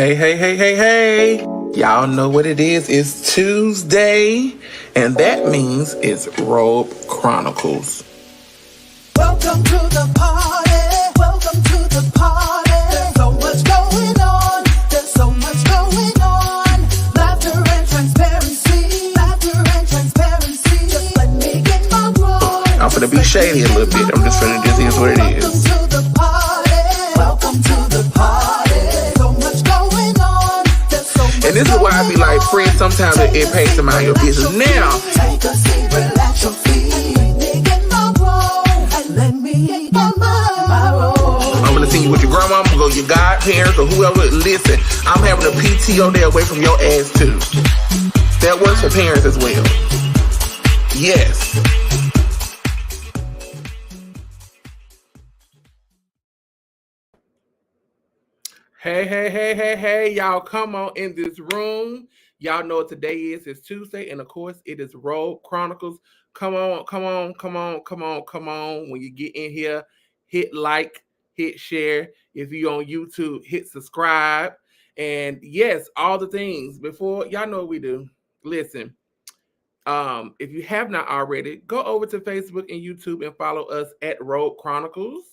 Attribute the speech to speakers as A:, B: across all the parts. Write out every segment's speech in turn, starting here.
A: Hey. Y'all know what it is. It's Tuesday, and that means it's Robe Chronicles.
B: Welcome to the party. Welcome to the party. There's so much going on. There's so much going on. Laughter and transparency. Laughter and transparency. Just let me get my role.
A: I'm finna be shady a little bit. I'm just finna just is what it is.
B: Welcome to the party. Welcome to the party. There's so much going on. There's so much.
A: And this is why I be like, friends, sometimes it pays to mind your business. Now,
B: take a seat, relax your feet. Let me get my role. Let me get my role.
A: I'm gonna see you with your grandma, I'm gonna go your godparents or whoever. Listen, I'm having a PTO day away from your ass too. That works for parents as well. Yes. Hey, y'all come on in this room. Y'all know what today is. It's Tuesday, and of course, it is Robe Chronicles. Come on. When you get in here, hit like, hit share. If you're on YouTube, hit subscribe. And yes, all the things. Before, y'all know what we do. Listen, if you have not already, go over to Facebook and YouTube and follow us at Robe Chronicles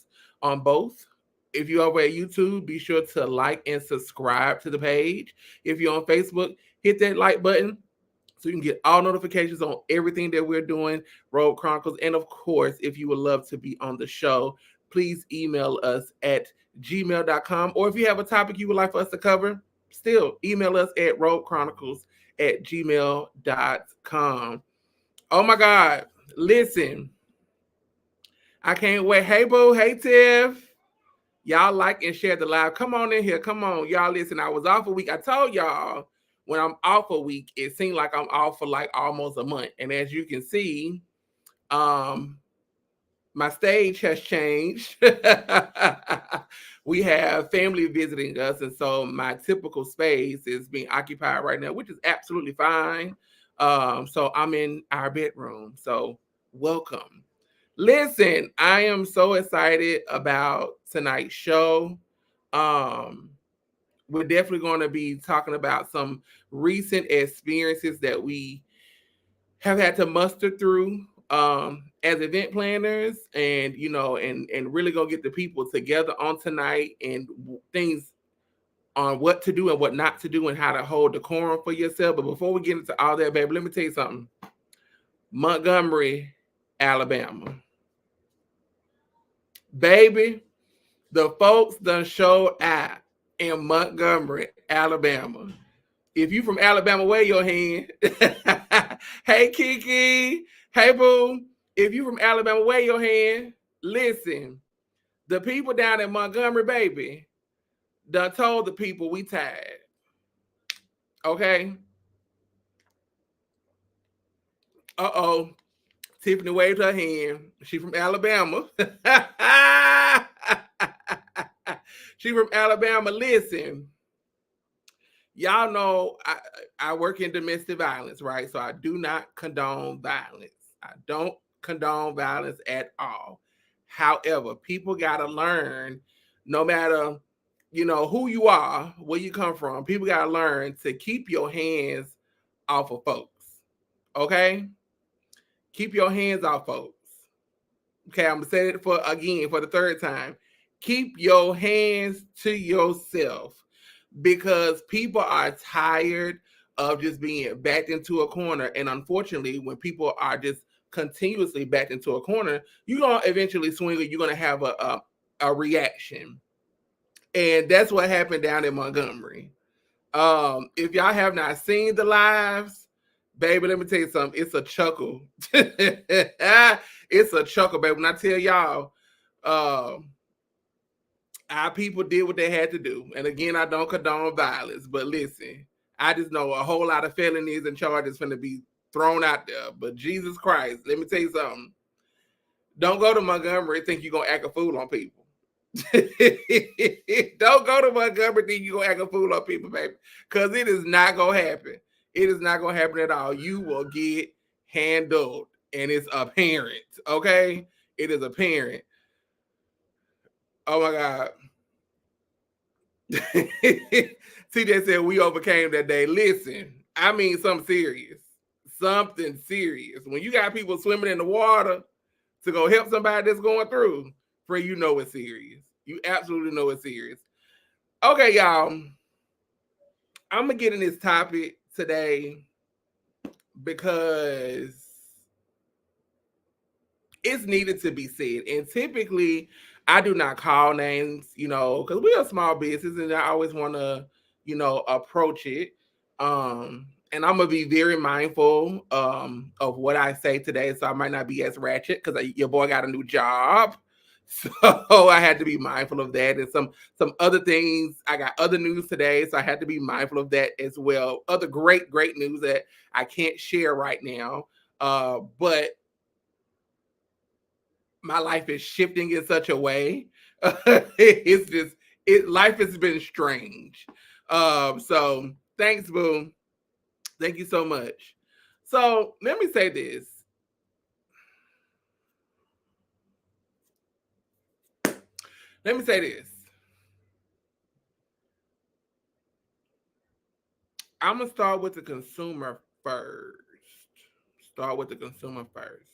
A: on both. If you're over at YouTube, be sure to like and subscribe to the page. If you're on Facebook, hit that like button so you can get all notifications on everything that we're doing, Robe Chronicles. And of course, if you would love to be on the show, please email us at gmail.com. Or if you have a topic you would like for us to cover, still email us at robechronicles@gmail.com. Oh my God. Listen, I can't wait. Hey, boo. Hey, Tiff. Y'all like and share the live. Come on in here. Come on. Y'all listen, I was off a week. I told y'all when I'm off a week, it seemed like I'm off for like almost a month. And as you can see, my stage has changed. We have family visiting us. And so my typical space is being occupied right now, which is absolutely fine. So I'm in our bedroom. So welcome. Listen, I am so excited about tonight's show. We're definitely going to be talking about some recent experiences that we have had to muster through as event planners, and and really gonna get the people together on tonight and things on what to do and what not to do and how to hold decorum for yourself. But before we get into all that, baby, let me tell you something. Montgomery, Alabama. Baby, the folks done showed out in Montgomery, Alabama. If you from Alabama, wave your hand. Hey, Kiki. Hey, boo. If you from Alabama, wave your hand. Listen, the people down in Montgomery, baby, done told the people we tired. Okay? Uh-oh. Tiffany waved her hand. She from Alabama. She from Alabama. Listen, y'all know I work in domestic violence, right? So I do not condone violence. I don't condone violence at all. However, people got to learn, no matter, who you are, where you come from, people got to learn to keep your hands off of folks. Okay? Keep your hands off folks. Okay, I'm going to say it for the third time. Keep your hands to yourself, because people are tired of just being backed into a corner. And unfortunately, when people are just continuously backed into a corner, you're going to eventually swing, or you're going to have a reaction. And that's what happened down in Montgomery. If y'all have not seen the lives, baby, let me tell you something. It's a chuckle. It's a chuckle, baby. When I tell y'all, our people did what they had to do. And again, I don't condone violence, but listen, I just know a whole lot of felonies and charges going to be thrown out there. But Jesus Christ, let me tell you something. Don't go to Montgomery and think you're going to act a fool on people. Don't go to Montgomery and think you're going to act a fool on people, baby, because it is not going to happen. It is not going to happen at all. You will get handled, and it's apparent, okay? It is apparent. Oh, my God. TJ said we overcame that day. Listen, I mean something serious. Something serious. When you got people swimming in the water to go help somebody that's going through, friend, you know it's serious. You absolutely know it's serious. Okay, y'all. I'm gonna get in this topic today because it's needed to be said. And typically, I do not call names, because we're a small business and I always want to, approach it. And I'm gonna be very mindful of what I say today, so I might not be as ratchet because your boy got a new job, so I had to be mindful of that. And some other things, I got other news today, so I had to be mindful of that as well. Other great news that I can't share right now, but my life is shifting in such a way. It's just life has been strange. So thanks, Boo. Thank you so much. So let me say this. Let me say this. I'm gonna start with the consumer first. Start with the consumer first.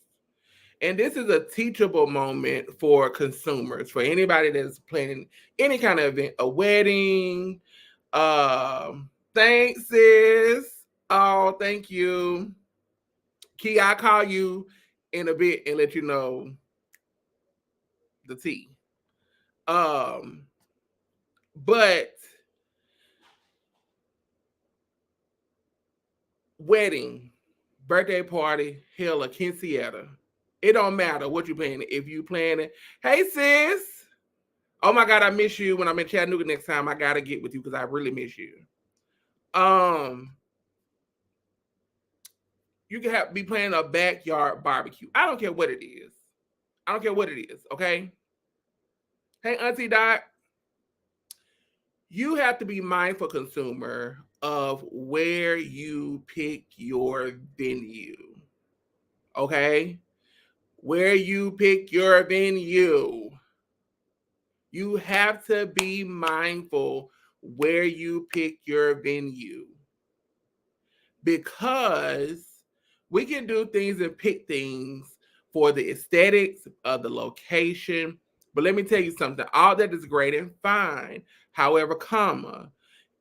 A: And this is a teachable moment for consumers, for anybody that's planning any kind of event, a wedding. Thanks, sis. Oh, thank you. Key, I'll call you in a bit and let you know the tea. Um, but wedding, birthday party, hell, a quinceañera. It don't matter what you planning. If you planning, hey sis. Oh my God, I miss you. When I'm in Chattanooga next time, I gotta get with you because I really miss you. You can be planning a backyard barbecue. I don't care what it is. I don't care what it is. Okay. Hey, Auntie Dot, you have to be mindful, consumer, of where you pick your venue. Okay, where you pick your venue. You have to be mindful where you pick your venue, because we can do things and pick things for the aesthetics of the location. But let me tell you something, all that is great and fine. However,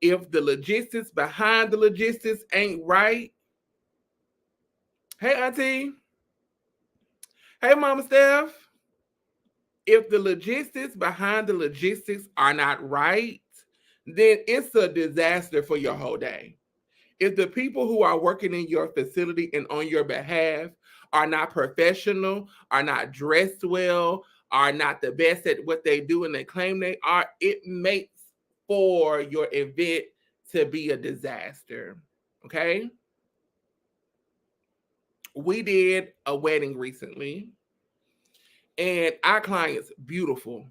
A: if the logistics behind the logistics ain't right, hey Auntie, hey Mama Steph, if the logistics behind the logistics are not right, then it's a disaster for your whole day. If the people who are working in your facility and on your behalf are not professional, are not dressed well, are not the best at what they do and they claim they are, it makes for your event to be a disaster. Okay? We did a wedding recently, and our clients, beautiful.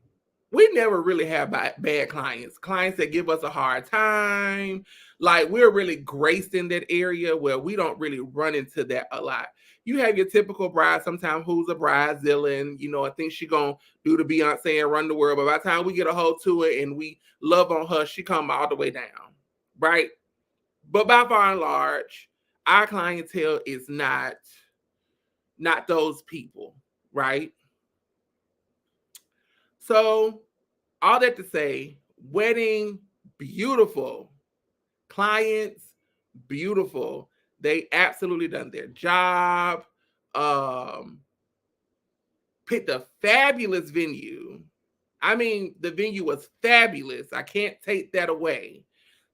A: We never really have bad clients that give us a hard time. Like, we're really graced in that area where we don't really run into that a lot. You have your typical bride sometimes who's a bridezilla, and I think she gonna do the Beyonce and run the world, but by the time we get a hold to it and we love on her, she come all the way down, right? But by far and large, our clientele is not those people, right? So, all that to say, wedding, beautiful. Clients, beautiful. They absolutely done their job. Um, Picked a fabulous venue. I mean, the venue was fabulous. I can't take that away.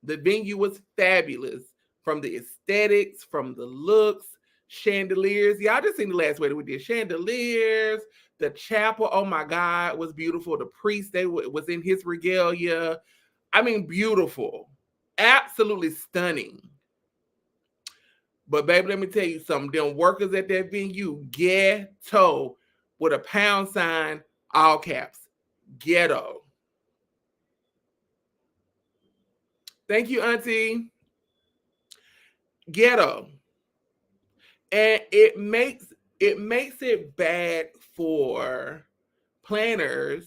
A: The venue was fabulous, from the aesthetics, from the looks, chandeliers. Y'all just seen the last wedding we did. Chandeliers, the chapel, oh my God, was beautiful. The priest, was in his regalia. I mean, beautiful. Absolutely stunning. But baby, let me tell you something. Them workers at that venue, ghetto, with a pound sign, all caps. Ghetto. Thank you, Auntie. Ghetto. And it makes it bad for planners,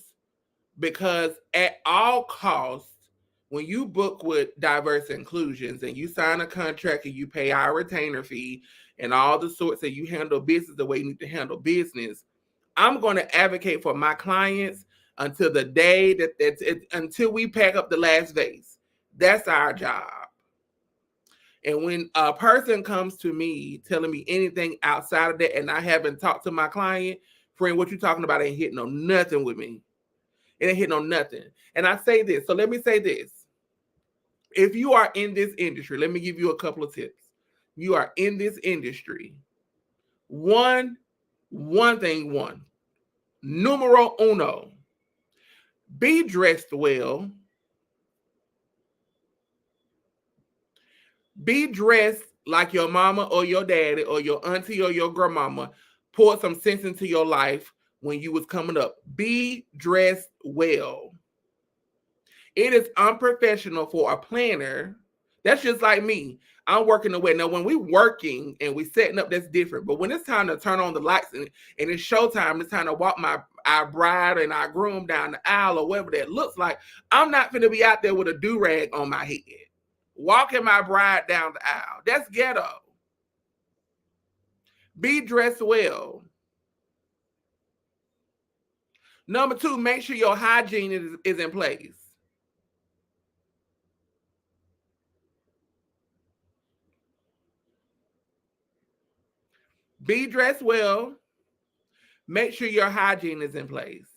A: because at all costs when you book with Diverse Inclusions and you sign a contract and you pay our retainer fee and all the sorts that you handle business the way you need to handle business, I'm going to advocate for my clients until the day until we pack up the last vase. That's our job. And when a person comes to me telling me anything outside of that and I haven't talked to my client, friend, what you talking about ain't hitting on nothing with me. It ain't hitting on nothing. And I say this. So let me say this. If you are in this industry, let me give you a couple of tips. You are in this industry. One, numero uno, be dressed well. Be dressed like your mama or your daddy or your auntie or your grandmama poured some sense into your life when you was coming up. Be dressed well. It is unprofessional for a planner. That's just like me. I'm working away. Now, when we working and we setting up, that's different. But when it's time to turn on the lights and it's showtime, it's time to walk our bride and our groom down the aisle or whatever that looks like, I'm not going to be out there with a do-rag on my head, walking my bride down the aisle. That's ghetto. Be dressed well. Number two, make sure your hygiene is in place. Be dressed well. Make sure your hygiene is in place.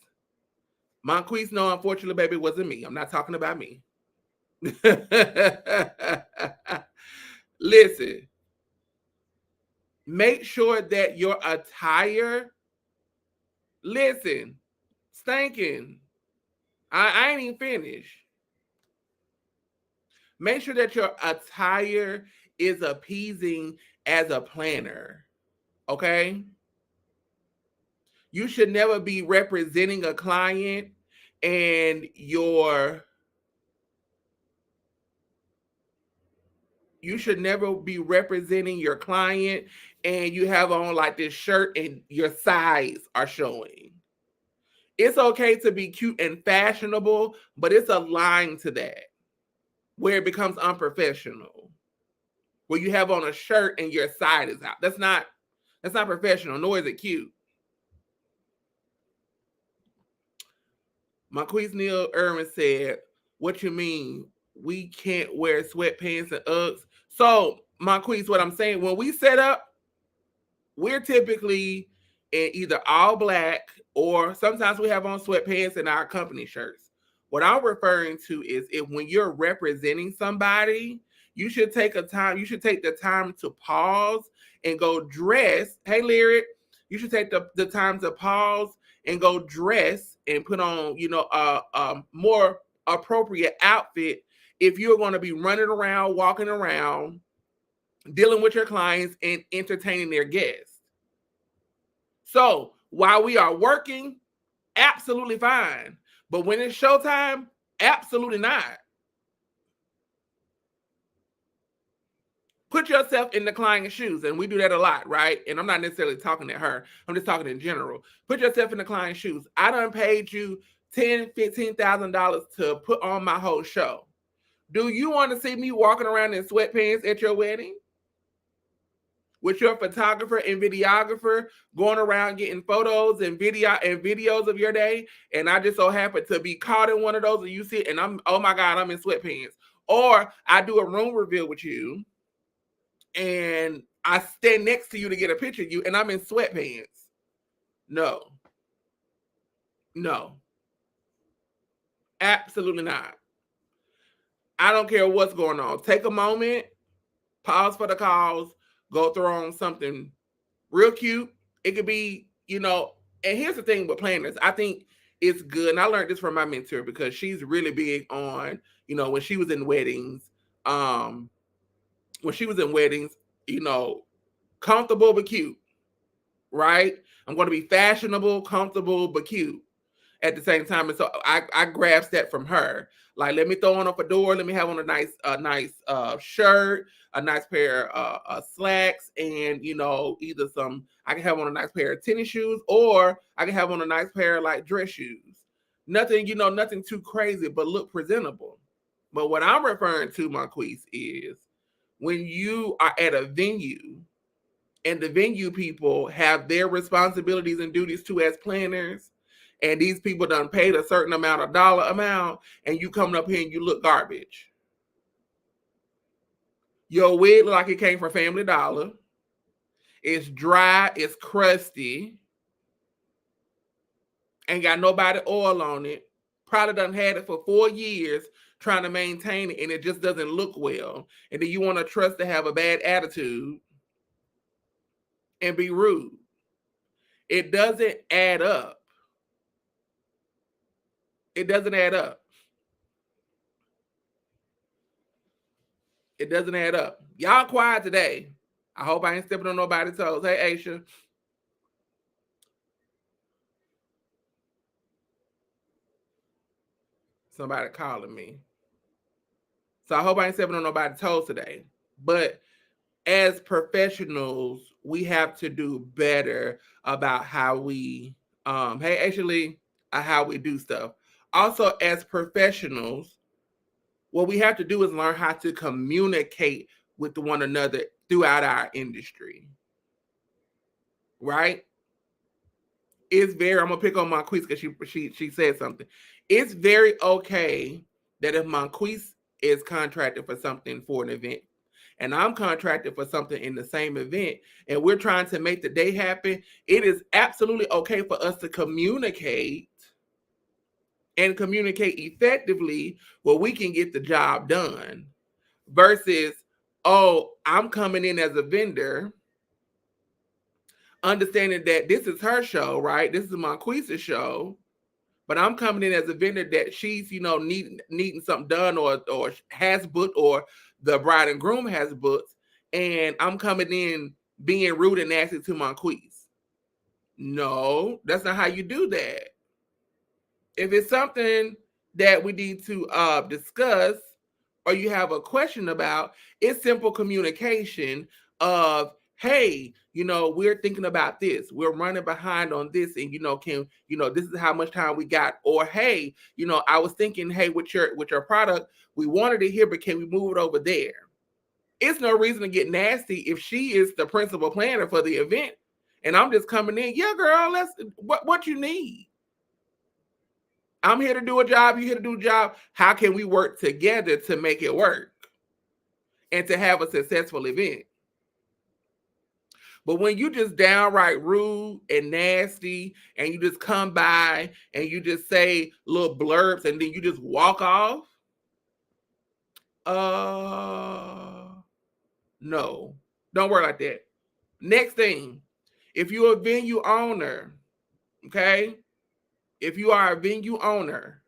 A: Monquise, no, unfortunately, baby, it wasn't me. I'm not talking about me. Listen, make sure that your attire, listen, stinking. I ain't even finished. Make sure that your attire is appeasing as a planner. Okay? You should never be representing a client and you should never be representing your client and you have on like this shirt and your sides are showing. It's okay to be cute and fashionable, but it's a line to that where it becomes unprofessional. Where you have on a shirt and your side is out. That's not professional, nor is it cute. Marquise Neal Irwin said, what you mean? We can't wear sweatpants and Uggs. So, Marquise, what I'm saying, when we set up, we're typically in either all black or sometimes we have on sweatpants and our company shirts. What I'm referring to is if when you're representing somebody, you should take the time to pause and go dress. Hey, Lyric, you should take the time to pause and go dress and put on, a more appropriate outfit if you're going to be running around, walking around, dealing with your clients and entertaining their guests. So while we are working, absolutely fine. But when it's showtime, absolutely not. Put yourself in the client's shoes, and we do that a lot, right? And I'm not necessarily talking to her. I'm just talking in general. Put yourself in the client's shoes. I done paid you $10,000, $15,000 to put on my whole show. Do you want to see me walking around in sweatpants at your wedding? With your photographer and videographer going around getting photos and videos of your day, and I just so happen to be caught in one of those and you see it, and oh my God, I'm in sweatpants. Or I do a room reveal with you and I stand next to you to get a picture of you and I'm in sweatpants. No. Absolutely not. I don't care what's going on. Take a moment, pause for the calls, go throw on something real cute. It could be, and here's the thing with planners. I think it's good. And I learned this from my mentor because she's really big on, when she was in weddings, comfortable but cute, right? I'm going to be fashionable, comfortable but cute at the same time. And so I grasped that from her. Like, let me throw on a fedora, let me have on a nice shirt, a nice pair of slacks, and either I can have on a nice pair of tennis shoes, or I can have on a nice pair of like dress shoes. Nothing, nothing too crazy, but look presentable. But what I'm referring to, Marquise, is when you are at a venue and the venue people have their responsibilities and duties too as planners, and these people done paid a certain amount of dollar amount, and you coming up here and you look garbage. Your wig look like it came from Family Dollar. It's dry, it's crusty, ain't got nobody oil on it. Probably done had it for 4 years trying to maintain it, and it just doesn't look well. And then you want to trust to have a bad attitude and be rude. It doesn't add up. It doesn't add up. It doesn't add up. Y'all quiet today. I hope I ain't stepping on nobody's toes. Hey, Aisha. Somebody calling me. So I hope I ain't stepping on nobody's toes today. But as professionals, we have to do better about how we, how we do stuff. Also, as professionals, what we have to do is learn how to communicate with one another throughout our industry. Right? It's very, I'm gonna pick on Marquise because she said something. It's very okay that if Marquise is contracted for something for an event, and I'm contracted for something in the same event, and we're trying to make the day happen, it is absolutely okay for us to communicate and communicate effectively where we can get the job done versus, oh, I'm coming in as a vendor, understanding that this is her show, right? This is Marquise's show, but I'm coming in as a vendor that she's, needing something done or has booked, or the bride and groom has booked, and I'm coming in being rude and nasty to Marquise. No, that's not how you do that. If it's something that we need to discuss or you have a question about, it's simple communication of, hey, we're thinking about this. We're running behind on this, and this is how much time we got. Or hey, I was thinking, hey, with your product, we wanted it here, but can we move it over there? It's no reason to get nasty if she is the principal planner for the event, and I'm just coming in. Yeah, girl, let's what you need. I'm here to do a job. You're here to do a job. How can we work together to make it work and to have a successful event? But when you just downright rude and nasty, and you just come by and you just say little blurbs and then you just walk off, no, don't work like that. Next thing, if you're a venue owner, okay, if you are a venue owner,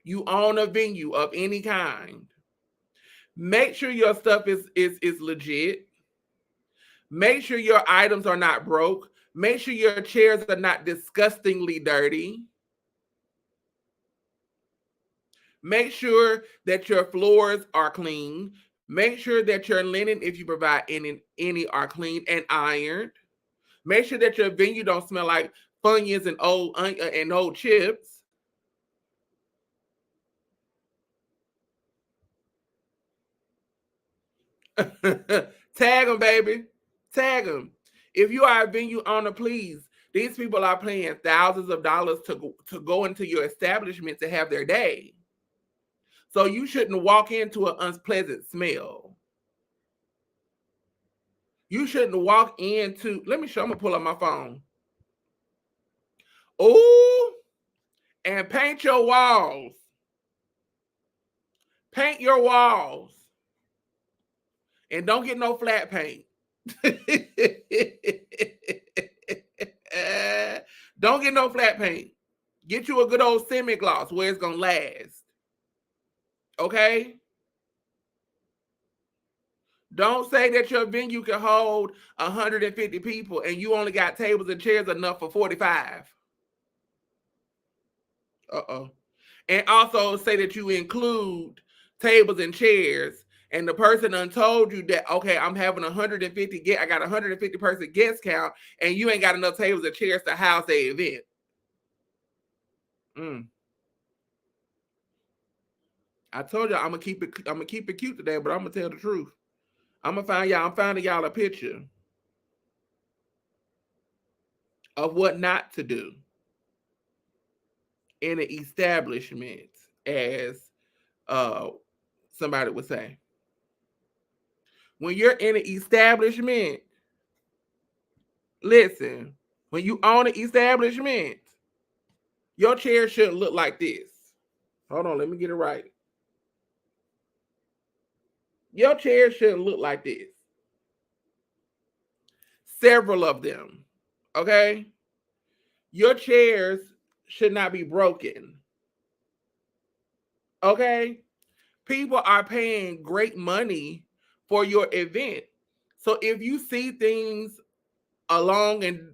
A: you own a venue of any kind, make sure your stuff is legit. Make sure your items are not broke. Make sure your chairs are not disgustingly dirty. Make sure that your floors are clean. Make sure that your linen, if you provide any are clean and ironed. Make sure that your venue don't smell like Funyuns and old chips. Tag them, baby. Tag them. If you are a venue owner, please. These people are paying thousands of dollars to go into your establishment to have their day. So you shouldn't walk into an unpleasant smell. You shouldn't walk into, let me show, I'm gonna pull up my phone. Oh, and paint your walls. Paint your walls. And don't get no flat paint. Don't get no flat paint. Get you a good old semi-gloss where it's gonna last. Okay? Don't say that your venue can hold 150 people and you only got tables and chairs enough for 45. Uh-oh. And also say that you include tables and chairs, and the person told you that, okay, I'm having 150 I got 150 person guest count, and you ain't got enough tables and chairs to house the event. I told y'all I'm gonna keep it cute today, but I'm gonna tell the truth. I'm finding y'all a picture of what not to do in an establishment, as uh somebody would say. When you're in an establishment, listen, when you own an establishment, your chair shouldn't look like this. Hold on, let me get it right. Your chair shouldn't look like this. Several of them. Okay? Your chairs should not be broken. Okay? People are paying great money for your event. So if you see things along and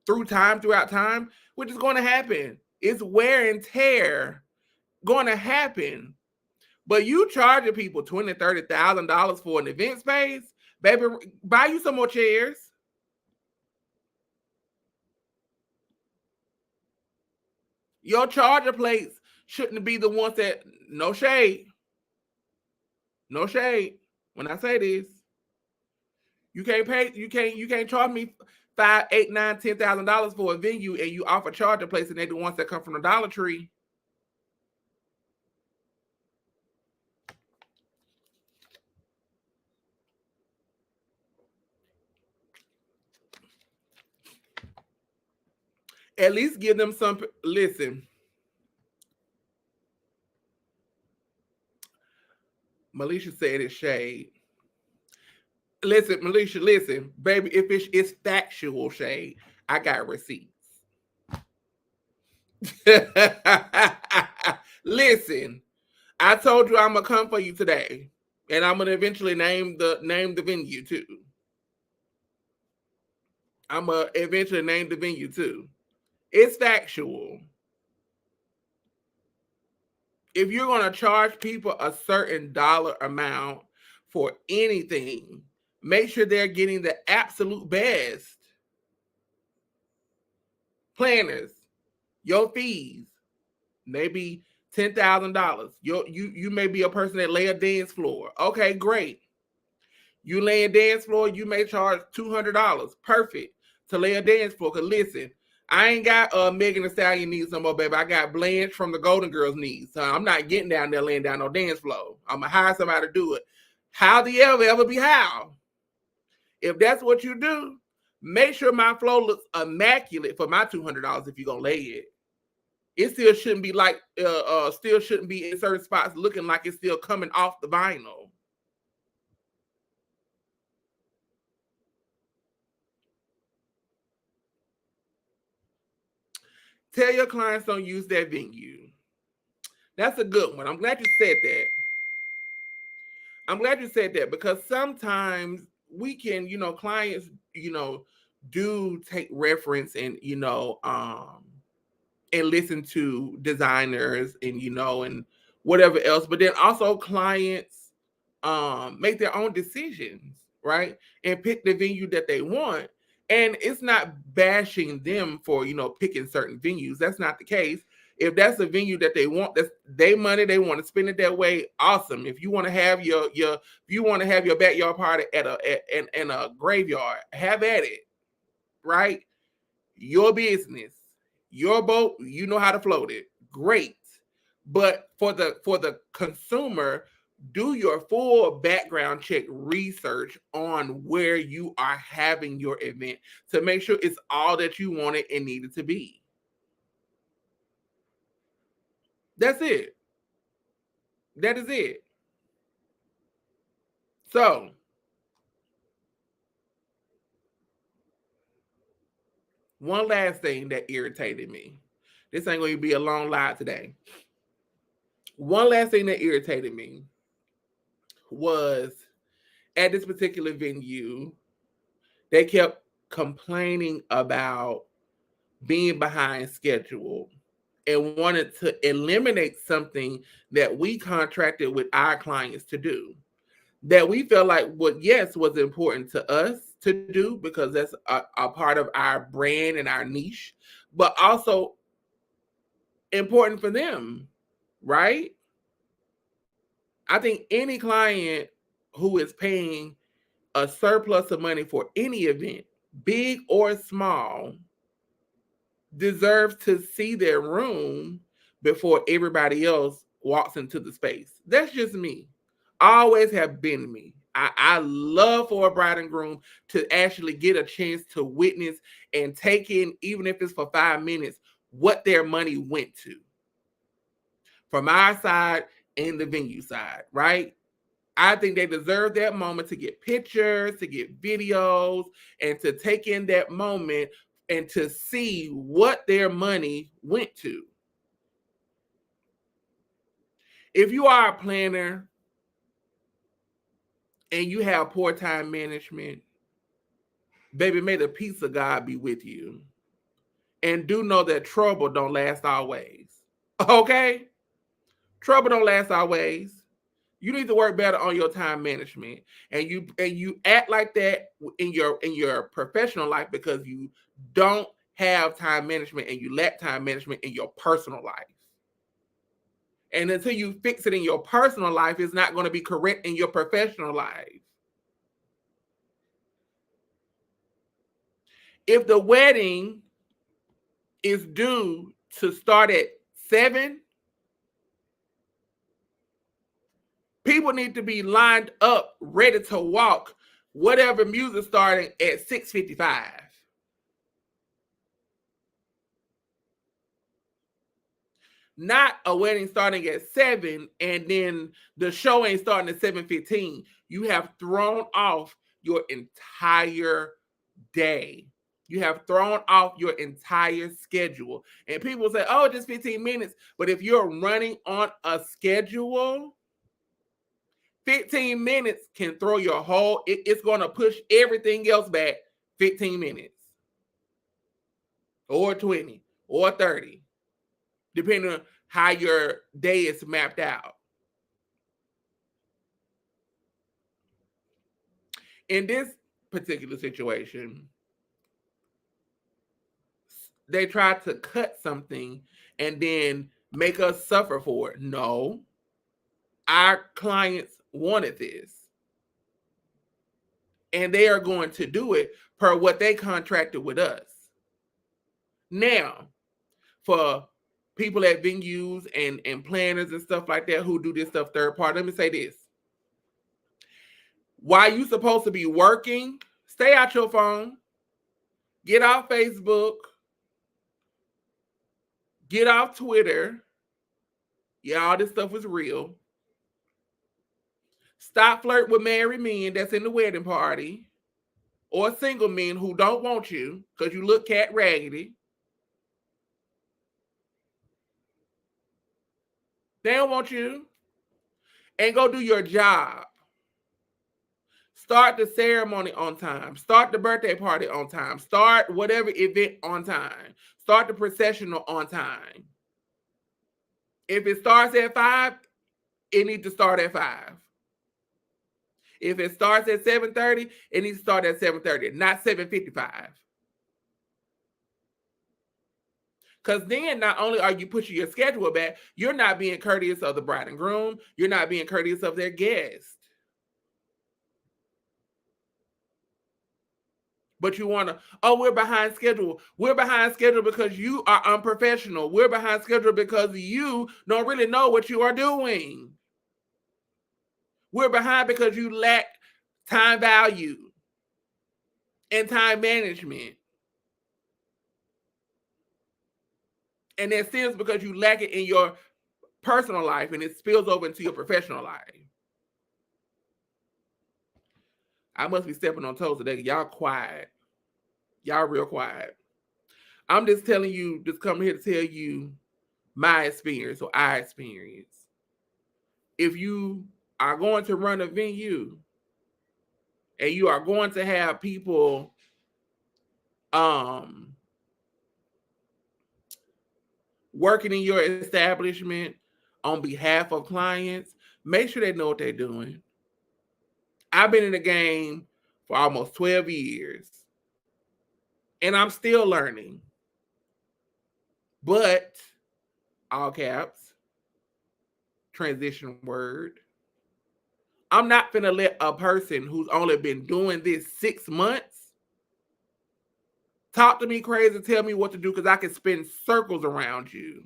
A: throughout time, which is going to happen, it's wear and tear going to happen. But you charging people $20,000-$30,000 for an event space, baby, buy you some more chairs. Your charger plates shouldn't be the ones that, no shade, no shade. When I say this, you can't charge me $5, $8, $9, $10,000 for a venue, and you offer charger plates, and they're the ones that come from the Dollar Tree. At least give them some. Listen, Melisha said it's shade. Listen, Melisha, listen, baby, if it's factual shade, I got receipts. Listen, I told you I'm gonna come for you today, and I'm gonna eventually name the venue too. I'm gonna eventually name the venue too. It's factual. If you're gonna charge people a certain dollar amount for anything, make sure they're getting the absolute best. Planners, your fees, maybe $10,000. You may be a person that lay a dance floor. Okay, great. You lay a dance floor, you may charge $200. Perfect to lay a dance floor. Cause listen, I ain't got Megan Thee Stallion needs no more, baby. I got Blanche from the Golden Girls needs. So I'm not getting down there laying down no dance floor. I'm gonna hire somebody to do it. How the ever be how? If that's what you do, make sure my floor looks immaculate for my $200 if you're gonna lay it. It still shouldn't be like still shouldn't be in certain spots looking like it's still coming off the vinyl. Tell your clients don't use that venue. That's a good one. I'm glad you said that. I'm glad you said that because sometimes we can, clients, do take reference and listen to designers and whatever else, but then also clients make their own decisions, right? And pick the venue that they want. And it's not bashing them for picking certain venues. That's not the case. If that's a venue that they want, that's their money, they want to spend it that way, awesome. If you want to have your backyard party at a graveyard, have at it, right? Your business, your boat, you know how to float it. Great. But for the consumer, do your full background check research on where you are having your event to make sure it's all that you wanted and needed to be. That's it. That is it. So, one last thing that irritated me. This ain't going to be a long lie today. One last thing that irritated me was at this particular venue, they kept complaining about being behind schedule and wanted to eliminate something that we contracted with our clients to do. That we felt like was important to us to do because that's a part of our brand and our niche, but also important for them, right? I think any client who is paying a surplus of money for any event, big or small, deserves to see their room before everybody else walks into the space. That's just me. Always have been me. I love for a bride and groom to actually get a chance to witness and take in, even if it's for 5 minutes, what their money went to. From our side and the venue side, right? I think they deserve that moment to get pictures, to get videos, and to take in that moment and to see what their money went to. If you are a planner and you have poor time management, baby, may the peace of God be with you. And do know that trouble don't last always. Okay? Trouble don't last always. You need to work better on your time management. And you act like that in your professional life because you don't have time management and you lack time management in your personal life. And until you fix it in your personal life, it's not going to be correct in your professional life. If the wedding is due to start at 7, people need to be lined up, ready to walk, whatever music starting at 6:55. Not a wedding starting at 7 and then the show ain't starting at 7:15. You have thrown off your entire day. You have thrown off your entire schedule. And people say, oh, just 15 minutes. But if you're running on a schedule, 15 minutes can throw your whole, it's going to push everything else back 15 minutes or 20 or 30, depending on how your day is mapped out. In this particular situation, they tried to cut something and then make us suffer for it. No, our clients wanted this. And they are going to do it per what they contracted with us. Now, for people at venues and planners and stuff like that who do this stuff third party, let me say this. While you supposed to be working, stay out your phone, get off Facebook, get off Twitter. Yeah, all this stuff is real. Stop flirting with married men that's in the wedding party or single men who don't want you because you look cat raggedy. They don't want you. And go do your job. Start the ceremony on time. Start the birthday party on time. Start whatever event on time. Start the processional on time. If it starts at 5, it needs to start at 5. If it starts at 7:30, it needs to start at 7:30, not 7:55. Because then not only are you pushing your schedule back, you're not being courteous of the bride and groom. You're not being courteous of their guests. But you want to, oh, we're behind schedule. We're behind schedule because you are unprofessional. We're behind schedule because you don't really know what you are doing. We're behind because you lack time value and time management. And that stems because you lack it in your personal life and it spills over into your professional life. I must be stepping on toes today. Y'all quiet. Y'all real quiet. I'm just telling you, just coming here to tell you my experience or our experience. If you are going to run a venue and you are going to have people working in your establishment on behalf of clients, make sure they know what they're doing. I've been in the game for almost 12 years and I'm still learning. But, all caps, transition word, I'm not finna let a person who's only been doing this 6 months talk to me crazy, tell me what to do, because I can spin circles around you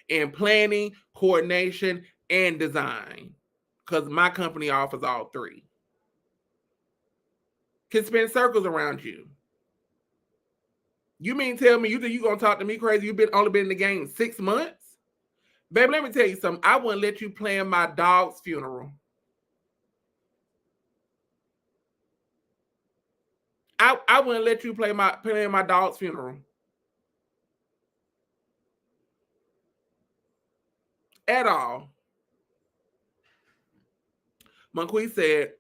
A: in planning, coordination, and design. Because my company offers all three. Can spin circles around you. You mean tell me you think you gonna talk to me crazy? You've only been in the game 6 months? Baby, let me tell you something. I wouldn't let you plan my dog's funeral. I wouldn't let you plan my dog's funeral. At all. Monquis said,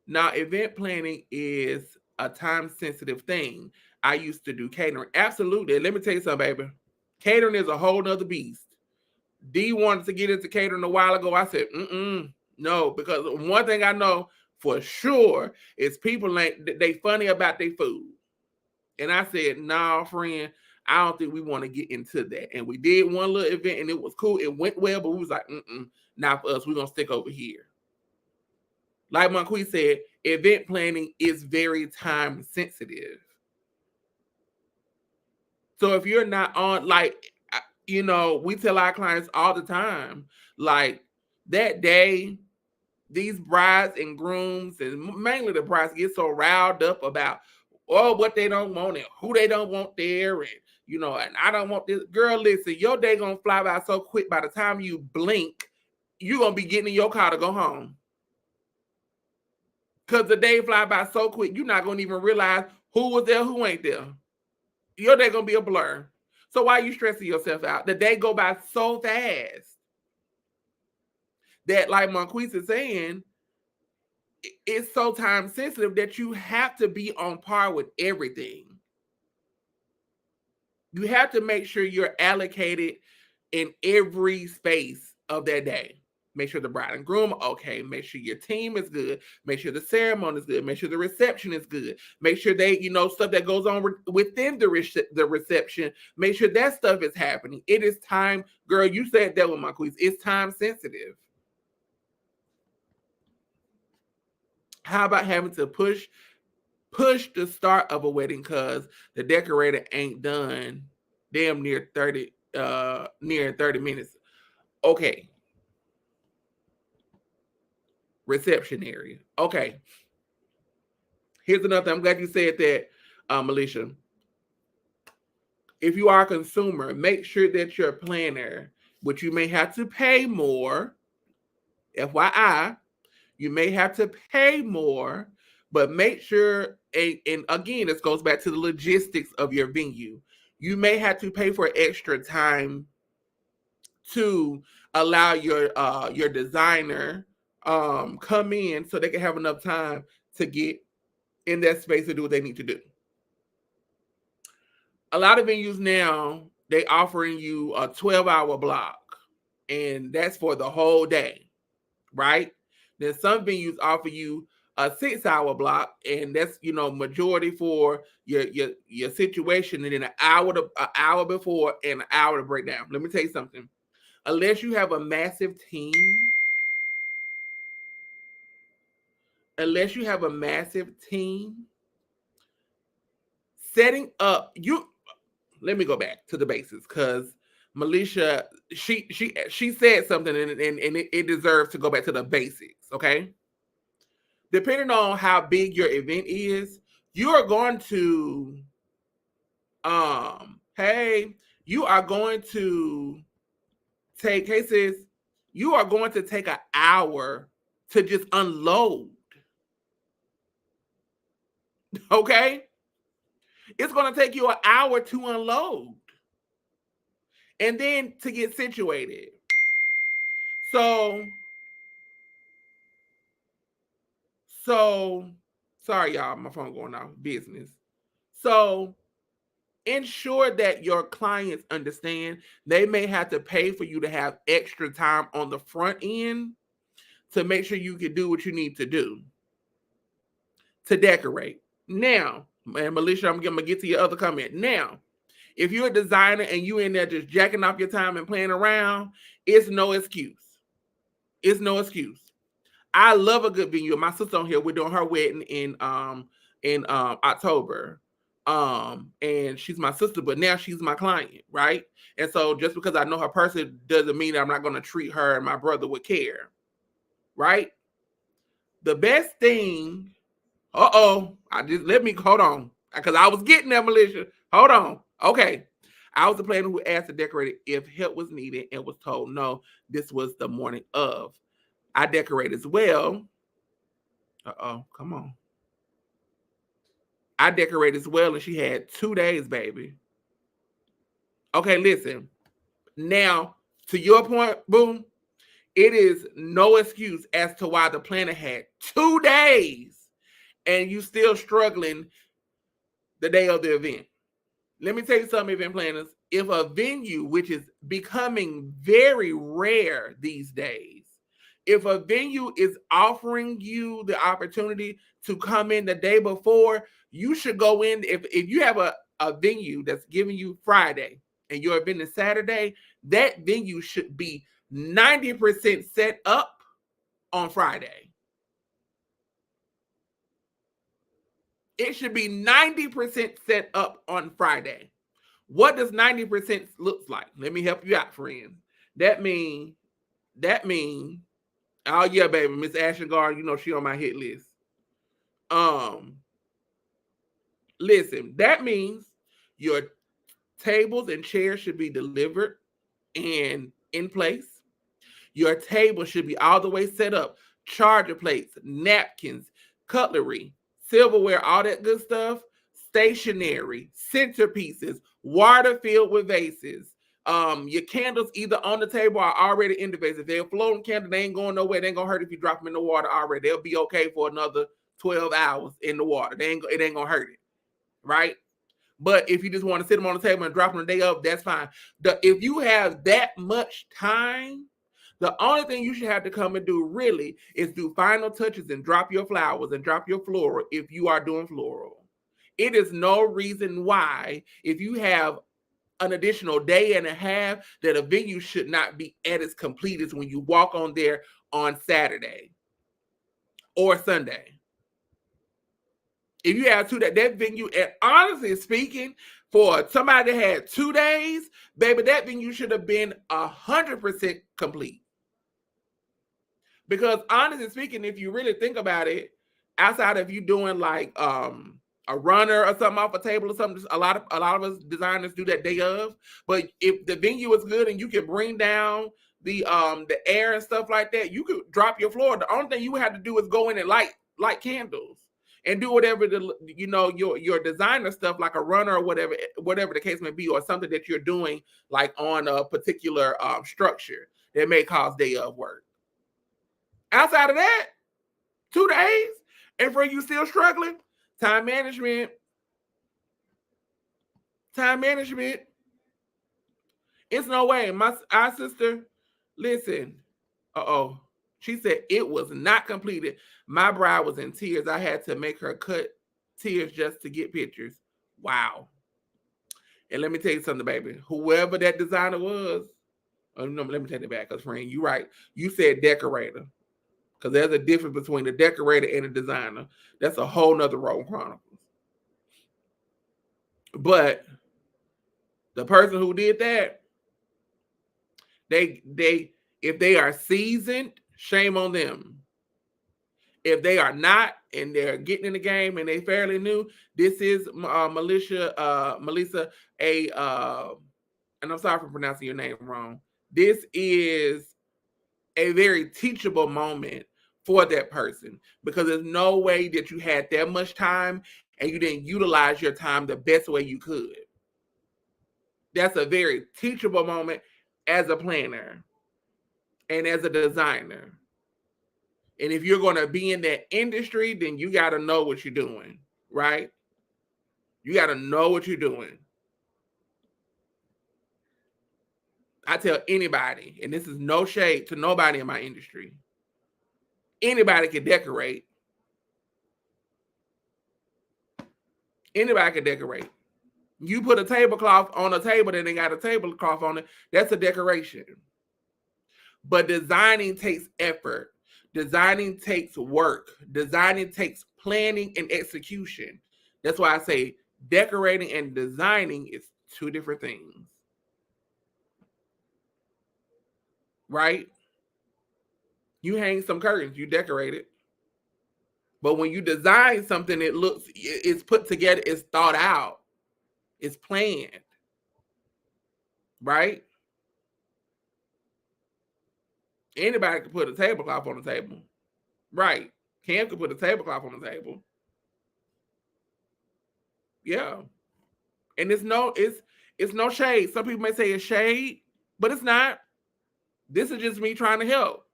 A: now event planning is a time-sensitive thing. I used to do catering. Absolutely. Let me tell you something, baby. Catering is a whole nother beast. D wanted to get into catering a while ago. I said, no, because one thing I know for sure is people they funny about their food. And I said, nah, friend, I don't think we want to get into that. And we did one little event and it was cool. It went well, but we was like, not for us. We're going to stick over here. Like Monquis said, event planning is very time sensitive. So if you're not on, like, we tell our clients all the time, like that day, these brides and grooms, and mainly the brides, get so riled up about what they don't want and who they don't want there, and and I don't want this. Girl, listen, your day gonna fly by so quick. By the time you blink, you're gonna be getting in your car to go home. Because the day fly by so quick, you're not gonna even realize who was there, who ain't there. Your day gonna be a blur. So why are you stressing yourself out? The day go by so fast that, like Monquis is saying, it's so time sensitive that you have to be on par with everything. You have to make sure you're allocated in every space of that day. Make sure the bride and groom are okay. Make sure your team is good. Make sure the ceremony is good. Make sure the reception is good. Make sure they, stuff that goes on within the reception. Make sure that stuff is happening. It is time, girl. You said that with my quiz. It's time sensitive. How about having to push the start of a wedding because the decorator ain't done damn near 30 minutes? Okay. Reception area. Okay. Here's another thing. I'm glad you said that, Alicia. If you are a consumer, make sure that your planner, which you may have to pay more, FYI, you may have to pay more, but make sure, and again, this goes back to the logistics of your venue. You may have to pay for extra time to allow your designer come in so they can have enough time to get in that space to do what they need to do. A lot of venues now, they offering you a 12-hour block, and that's for the whole day, right? Then some venues offer you a 6-hour block, and that's majority for your situation, and then an hour before and an hour to break down. Let me tell you something. Unless you have a massive team, setting up let me go back to the basics, because Melisha, she said something and it deserves to go back to the basics. Okay, depending on how big your event is, you are going to you are going to take you are going to take an hour to just unload. Okay, it's going to take you an hour to unload and then to get situated. So sorry, y'all, my phone going off. Business. So ensure that your clients understand they may have to pay for you to have extra time on the front end to make sure you can do what you need to do to decorate. Now, and Melisha, I'm going to get to your other comment. Now, if you're a designer and you in there just jacking off your time and playing around, it's no excuse. It's no excuse. I love a good venue. My sister on here, we're doing her wedding in October. And she's my sister, but now she's my client, right? And so just because I know her person doesn't mean that I'm not going to treat her and my brother with care, right? The best thing, let me hold on, because I was getting there, Militia. Hold on. Okay. I was the planner who asked the decorator if help was needed and was told no. This was the morning of. I decorate as well. Come on. I decorate as well, and she had 2 days, baby. Okay, listen. Now, to your point, boom, it is no excuse as to why the planner had 2 days and you still struggling the day of the event. Let me tell you something, event planners. If a venue, which is becoming very rare these days, if a venue is offering you the opportunity to come in the day before, you should go in. If you have a venue that's giving you Friday and your event is Saturday, that venue should be 90% set up on Friday. It should be 90% set up on Friday. What does 90% look like? Let me help you out, friends. That mean, oh yeah, baby, Miss Ashengard, you know she on my hit list. Listen, that means your tables and chairs should be delivered and in place. Your table should be all the way set up. Charger plates, napkins, cutlery, silverware, all that good stuff. Stationery, centerpieces, water filled with vases. Your candles either on the table or already in the vase. If they're a floating candle, they ain't going nowhere. They ain't gonna hurt if you drop them in the water already. They'll be okay for another 12 hours in the water. It ain't gonna hurt it, right? But if you just want to sit them on the table and drop them the day up, that's fine. If you have that much time, the only thing you should have to come and do really is do final touches and drop your flowers and drop your floral if you are doing floral. It is no reason why, if you have an additional day and a half, that a venue should not be at its completest when you walk on there on Saturday or Sunday. If you have that venue, and honestly speaking, for somebody that had 2 days, baby, that venue should have been 100% complete. Because honestly speaking, if you really think about it, outside of you doing like a runner or something off a table or something, a lot of us designers do that day of. But if the venue is good and you can bring down the air and stuff like that, you could drop your floor. The only thing you have to do is go in and light structures and do whatever your designer stuff, like a runner or whatever the case may be, or something that you're doing like on a particular structure that may cause day of work. Outside of that, 2 days, and for you still struggling, time management. It's no way. Our sister, listen. She said it was not completed. My bride was in tears. I had to make her cut tears just to get pictures. Wow. And let me tell you something, baby. Whoever that designer was, let me take it back, because friend, you're right. You said decorator. Because there's a difference between a decorator and a designer. That's a whole nother Robe Chronicles. But the person who did that, they if they are seasoned, shame on them. If they are not, and they're getting in the game and they fairly new, this is Melissa, and I'm sorry for pronouncing your name wrong. This is a very teachable moment for that person, because there's no way that you had that much time and you didn't utilize your time the best way you could. That's a very teachable moment as a planner and as a designer. And if you're going to be in that industry, then you got to know what you're doing, right? You got to know what you're doing. I tell anybody, and this is no shade to nobody in my industry, anybody can decorate. Anybody can decorate. You put a tablecloth on a table that ain't got a tablecloth on it, that's a decoration. But designing takes effort. Designing takes work. Designing takes planning and execution. That's why I say decorating and designing is two different things. Right? You hang some curtains, you decorate it. But when you design something, it's put together, it's thought out, it's planned. Right? Anybody can put a tablecloth on the table. Right. Cam could put a tablecloth on the table. Yeah. And it's no shade. Some people may say it's shade, but it's not. This is just me trying to help.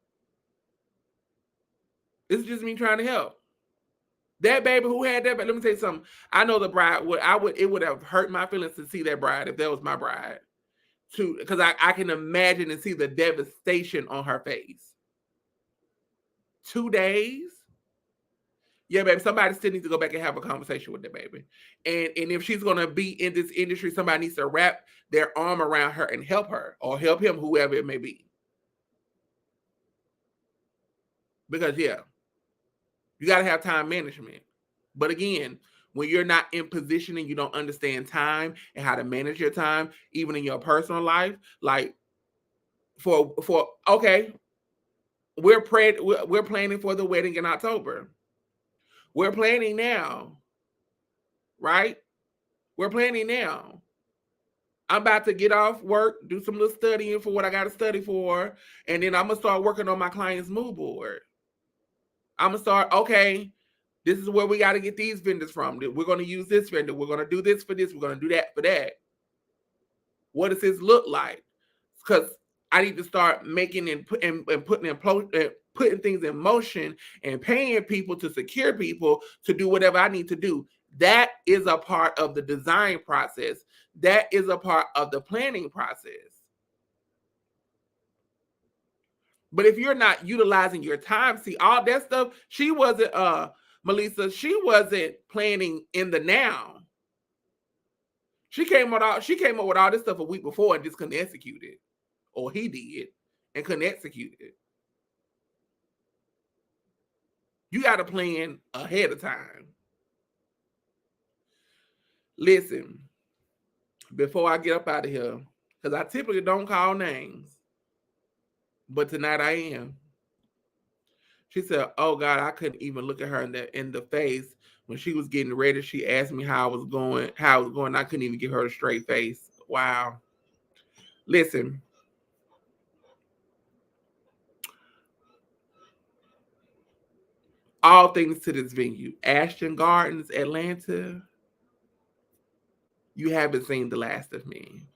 A: This is just me trying to help. That baby who had that, but let me tell you something. I know the bride it would have hurt my feelings to see that bride if that was my bride. Because I can imagine and see the devastation on her face. 2 days. Yeah, baby. Somebody still needs to go back and have a conversation with the baby. And if she's gonna be in this industry, somebody needs to wrap their arm around her and help her or help him, whoever it may be. Because yeah, you gotta have time management. But again, when you're not in position and you don't understand time and how to manage your time, even in your personal life, like for okay, we're planning for the wedding in October. We're planning now, right? We're planning now. I'm about to get off work, do some little studying for what I got to study for, and then I'm gonna start working on my client's mood board. I'm gonna start, okay, this is where we got to get these vendors from. We're gonna use this vendor. We're gonna do this for this. We're gonna do that for that. What does this look like? Because I need to start making and putting things in motion and paying people to secure people to do whatever I need to do. That is a part of the design process. That is a part of the planning process. But if you're not utilizing your time, see all that stuff, she wasn't Melissa, she wasn't planning in the now. She came up with all this stuff a week before and just couldn't execute it. Or he did and couldn't execute it. You got to plan ahead of time. Listen, before I get up out of here, because I typically don't call names, but tonight I am. She said, "Oh God, I couldn't even look at her in the face when she was getting ready. She asked me how I was going. I couldn't even give her a straight face. Wow. Listen, all things to this venue, Ashton Gardens, Atlanta. You haven't seen the last of me.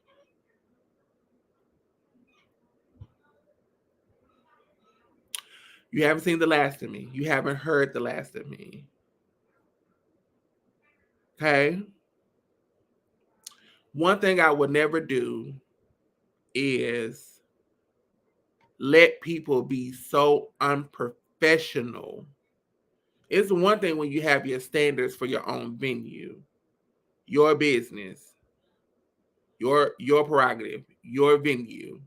A: You haven't seen the last of me. You haven't heard the last of me. Okay? One thing I would never do is let people be so unprofessional. It's one thing when you have your standards for your own venue, your business, your prerogative, your venue.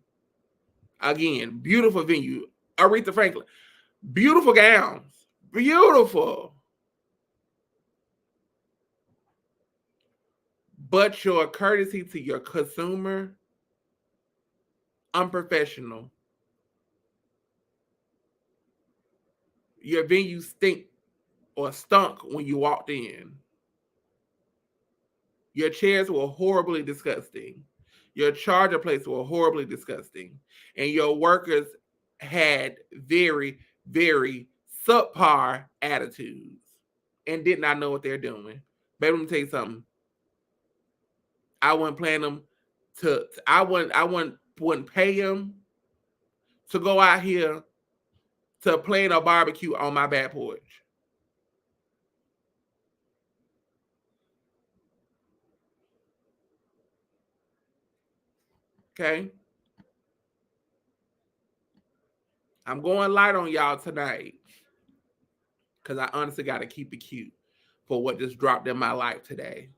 A: Again, beautiful venue. Aretha Franklin, beautiful gowns, beautiful. But your courtesy to your consumer, unprofessional. Your venue stink or stunk when you walked in. Your chairs were horribly disgusting. Your charger plates were horribly disgusting. And your workers had very, very subpar attitudes and did not know what they're doing. Baby, let me tell you something. I wouldn't plan them I wouldn't pay them to go out here to plan a barbecue on my back porch. Okay? I'm going light on y'all tonight because I honestly got to keep it cute for what just dropped in my life today.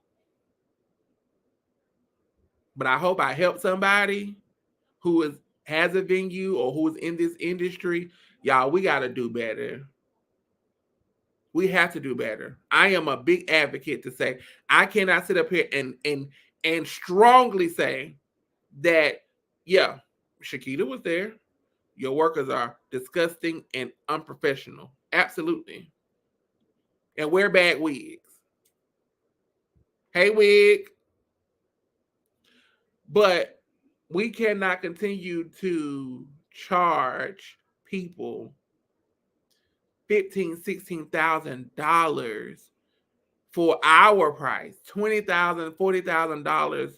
A: But I hope I help somebody who has a venue or who is in this industry Y'all, we got to do better. We have to do better. I am a big advocate to say I cannot sit up here and strongly say that, yeah, Shakita was there. Your workers are disgusting and unprofessional. Absolutely. And wear bad wigs. Hey, wig. But we cannot continue to charge people $15,000, $16,000 for our price, $20,000, $40,000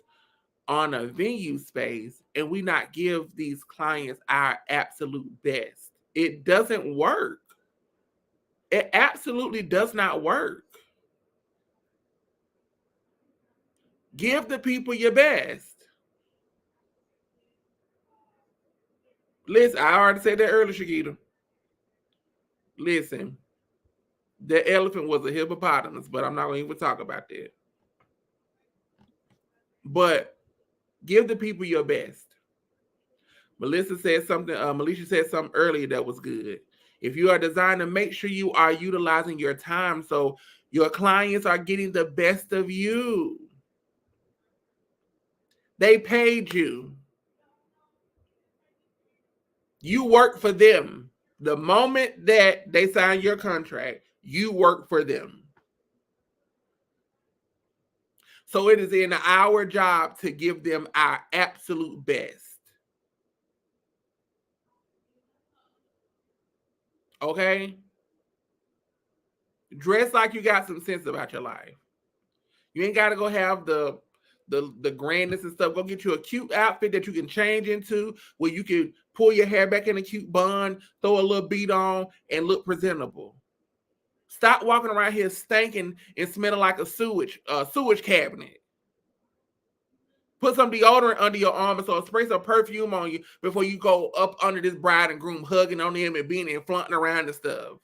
A: on a venue space, and we not give these clients our absolute best. It doesn't work. It absolutely does not work. Give the people your best. Listen, I already said that earlier, Shakita. Listen, the elephant was a hippopotamus, but I'm not going to even talk about that. But give the people your best. Melissa said something, Melisha said something earlier that was good. If you are a designer, make sure you are utilizing your time so your clients are getting the best of you. They paid you. You work for them. The moment that they sign your contract, you work for them. So it is in our job to give them our absolute best. Okay? Dress like you got some sense about your life. You ain't got to go have the grandness and stuff. Go get you a cute outfit that you can change into, where you can pull your hair back in a cute bun, throw a little beat on, and look presentable. Stop walking around here stinking and smelling like a sewage cabinet. Put some deodorant under your arm, so spray some perfume on you before you go up under this bride and groom, hugging on them and being and flaunting around and stuff.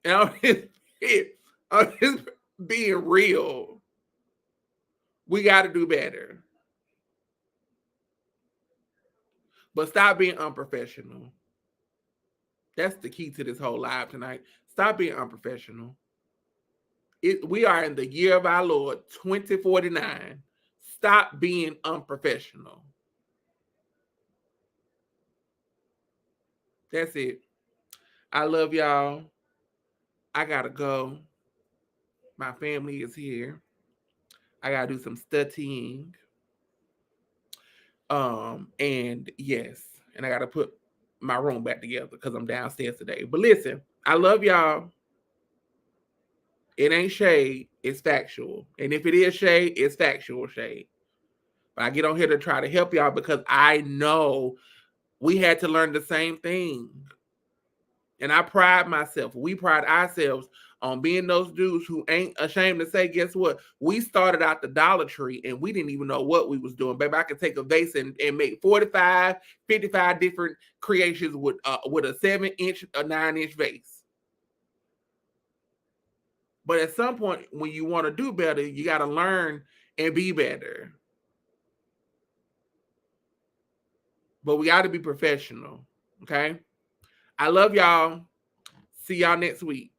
A: And I'm just being real. We got to do better. But stop being unprofessional. That's the key to this whole live tonight. Stop being unprofessional. We are in the year of our Lord, 2049. Stop being unprofessional. That's it. I love y'all. I gotta go. My family is here. I gotta do some studying. And yes, and I gotta put my room back together because I'm downstairs today. But listen, I love y'all. It ain't shade, it's factual. And if it is shade, it's factual shade. But I get on here to try to help y'all because I know we had to learn the same thing. And I pride myself, we pride ourselves on being those dudes who ain't ashamed to say, guess what? We started out the Dollar Tree and we didn't even know what we was doing. Baby, I could take a vase and make 45, 55 different creations with a 7-inch, a 9-inch vase. But at some point, when you want to do better, you got to learn and be better. But we got to be professional. Okay. I love y'all. See y'all next week.